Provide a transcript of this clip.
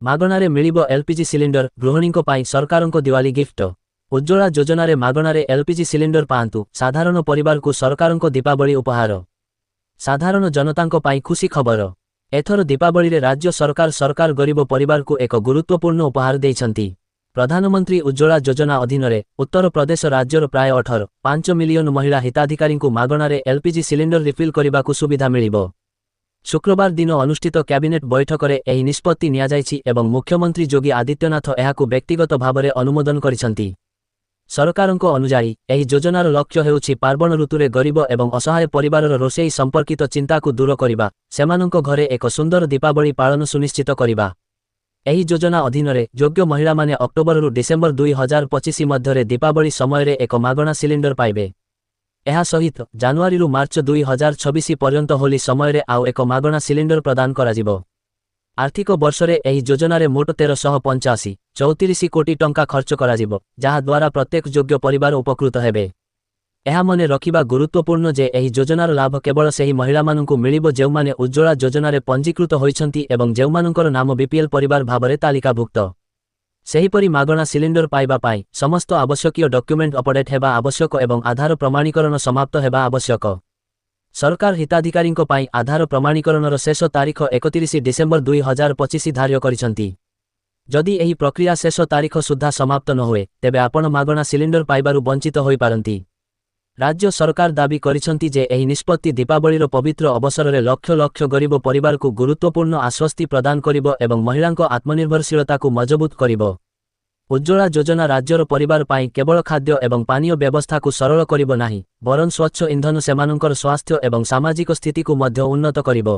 ମାଗଣାରେ ମିଳିବ LPG cylinder ଗୃହିଣୀଙ୍କ ପାଇଁ ସରକାରଙ୍କ ଦିୱାଲି ଗିଫ୍ଟ। ଉଜ୍ଜ୍ୱଳା ଯୋଜନାରେ ମାଗଣାରେ ଏଲପିଜି ସିଲିଣ୍ଡର ପାଆନ୍ତୁ ସାଧାରଣ ପରିବାରକୁ ସରକାରଙ୍କ ଦୀପାବଳି ଉପହାର। ସାଧାରଣ ଜନତାଙ୍କ ପାଇଁ ଖୁସି ଖବର। ଏଥର ଦୀପାବଳିରେ ରାଜ୍ୟ ସରକାର ଗରିବ ପରିବାରକୁ ଏକ ଗୁରୁତ୍ୱପୂର୍ଣ୍ଣ ଉପହାର ଦେଇଛନ୍ତି। ପ୍ରଧାନମନ୍ତ୍ରୀ ଉଜ୍ଜ୍ୱଳା ଯୋଜନା ଅଧୀନରେ ଉତ୍ତର ପ୍ରଦେଶ ରାଜ୍ୟର ପ୍ରାୟ 18.5 ମିଲିୟନ ମହିଳା ହିତାଧିକାରୀଙ୍କୁ ମାଗଣାରେ ଏଲପିଜି ସିଲିଣ୍ଡର ରିଫିଲ୍ କରିବାକୁ ସୁବିଧା ମିଳିବ। ଶୁକ୍ରବାର ଦିନ ଅନୁଷ୍ଠିତ କ୍ୟାବିନେଟ୍ ବୈଠକରେ ଏହି ନିଷ୍ପତ୍ତି ନିଆଯାଇଛି ଏବଂ ମୁଖ୍ୟମନ୍ତ୍ରୀ ଯୋଗୀ ଆଦିତ୍ୟନାଥ ଏହାକୁ ବ୍ୟକ୍ତିଗତ ଭାବରେ ଅନୁମୋଦନ କରିଛନ୍ତି। ସରକାରଙ୍କ ଅନୁଯାୟୀ ଏହି ଯୋଜନାର ଲକ୍ଷ୍ୟ ହେଉଛି ପାର୍ବଣ ଋତୁରେ ଗରିବ ଏବଂ ଅସହାୟ ପରିବାରର ରୋଷେଇ ସମ୍ପର୍କିତ ଚିନ୍ତାକୁ ଦୂର କରିବା, ସେମାନଙ୍କ ଘରେ ଏକ ସୁନ୍ଦର ଦୀପାବଳି ପାଳନ ସୁନିଶ୍ଚିତ କରିବା। ଏହି ଯୋଜନା ଅଧୀନରେ ଯୋଗ୍ୟ ମହିଳାମାନେ ଅକ୍ଟୋବରରୁ ଡିସେମ୍ବର 2025 ମଧ୍ୟରେ ଦୀପାବଳି ସମୟରେ ଏକ ମାଗଣା ସିଲିଣ୍ଡର ପାଇବେ। ଏହା ସହିତ ଜାନୁଆରୀରୁ ମାର୍ଚ୍ଚ 2026 ପର୍ଯ୍ୟନ୍ତ ହୋଲି ସମୟରେ ଆଉ ଏକ ମାଗଣା ସିଲିଣ୍ଡର ପ୍ରଦାନ କରାଯିବ। ଆର୍ଥିକ ବର୍ଷରେ ଏହି ଯୋଜନାରେ ମୋଟ 1385.34 କୋଟି ଟଙ୍କା ଖର୍ଚ୍ଚ କରାଯିବ, ଯାହାଦ୍ୱାରା ପ୍ରତ୍ୟେକ ଯୋଗ୍ୟ ପରିବାର ଉପକୃତ ହେବେ। ଏହା ମନେ ରଖିବା ଗୁରୁତ୍ୱପୂର୍ଣ୍ଣ ଯେ ଏହି ଯୋଜନାର ଲାଭ କେବଳ ସେହି ମହିଳାମାନଙ୍କୁ ମିଳିବ ଯେଉଁମାନେ ଉଜ୍ଜ୍ୱଳା ଯୋଜନାରେ ପଞ୍ଜୀକୃତ ହୋଇଛନ୍ତି ଏବଂ ଯେଉଁମାନଙ୍କର ନାମ ବିପିଏଲ୍ ପରିବାର ଭାବରେ ତାଲିକାଭୁକ୍ତ। ସେହିପରି ମାଗଣା ସିଲିଣ୍ଡର ପାଇବା ପାଇଁ ସମସ୍ତ ଆବଶ୍ୟକୀୟ ଡକ୍ୟୁମେଣ୍ଟ ଅପଡେଟ୍ ହେବା ଆବଶ୍ୟକ ଏବଂ ଆଧାର ପ୍ରମାଣୀକରଣ ସମାପ୍ତ ହେବା ଆବଶ୍ୟକ। ସରକାର ହିତାଧିକାରୀଙ୍କ ପାଇଁ ଆଧାର ପ୍ରମାଣୀକରଣର ଶେଷ ତାରିଖ 31 ଡିସେମ୍ବର 2025 ଧାର୍ଯ୍ୟ କରିଛନ୍ତି। ଯଦି ଏହି ପ୍ରକ୍ରିୟା ଶେଷ ତାରିଖ ସୁଦ୍ଧା ସମାପ୍ତ ନ ହୁଏ, ତେବେ ଆପଣ ମାଗଣା ସିଲିଣ୍ଡର ପାଇବାରୁ ବଞ୍ଚିତ ହୋଇପାରନ୍ତି। ରାଜ୍ୟ ସରକାର ଦାବି କରିଛନ୍ତି ଯେ ଏହି ନିଷ୍ପତ୍ତି ଦୀପାବଳିର ପବିତ୍ର ଅବସରରେ ଲକ୍ଷ ଲକ୍ଷ ଗରିବ ପରିବାରକୁ ଗୁରୁତ୍ୱପୂର୍ଣ୍ଣ ଆଶ୍ୱସ୍ତି ପ୍ରଦାନ କରିବ ଏବଂ ମହିଳାଙ୍କ ଆତ୍ମନିର୍ଭରଶୀଳତାକୁ ମଜବୁତ କରିବ। ଉଜ୍ଜ୍ୱଳା ଯୋଜନା ରାଜ୍ୟର ପରିବାର ପାଇଁ କେବଳ ଖାଦ୍ୟ ଏବଂ ପାନୀୟ ବ୍ୟବସ୍ଥାକୁ ସରଳ କରିବ ନାହିଁ, ବରଂ ସ୍ୱଚ୍ଛ ଇନ୍ଧନ ସେମାନଙ୍କର ସ୍ୱାସ୍ଥ୍ୟ ଏବଂ ସାମାଜିକ ସ୍ଥିତିକୁ ମଧ୍ୟ ଉନ୍ନତ କରିବ।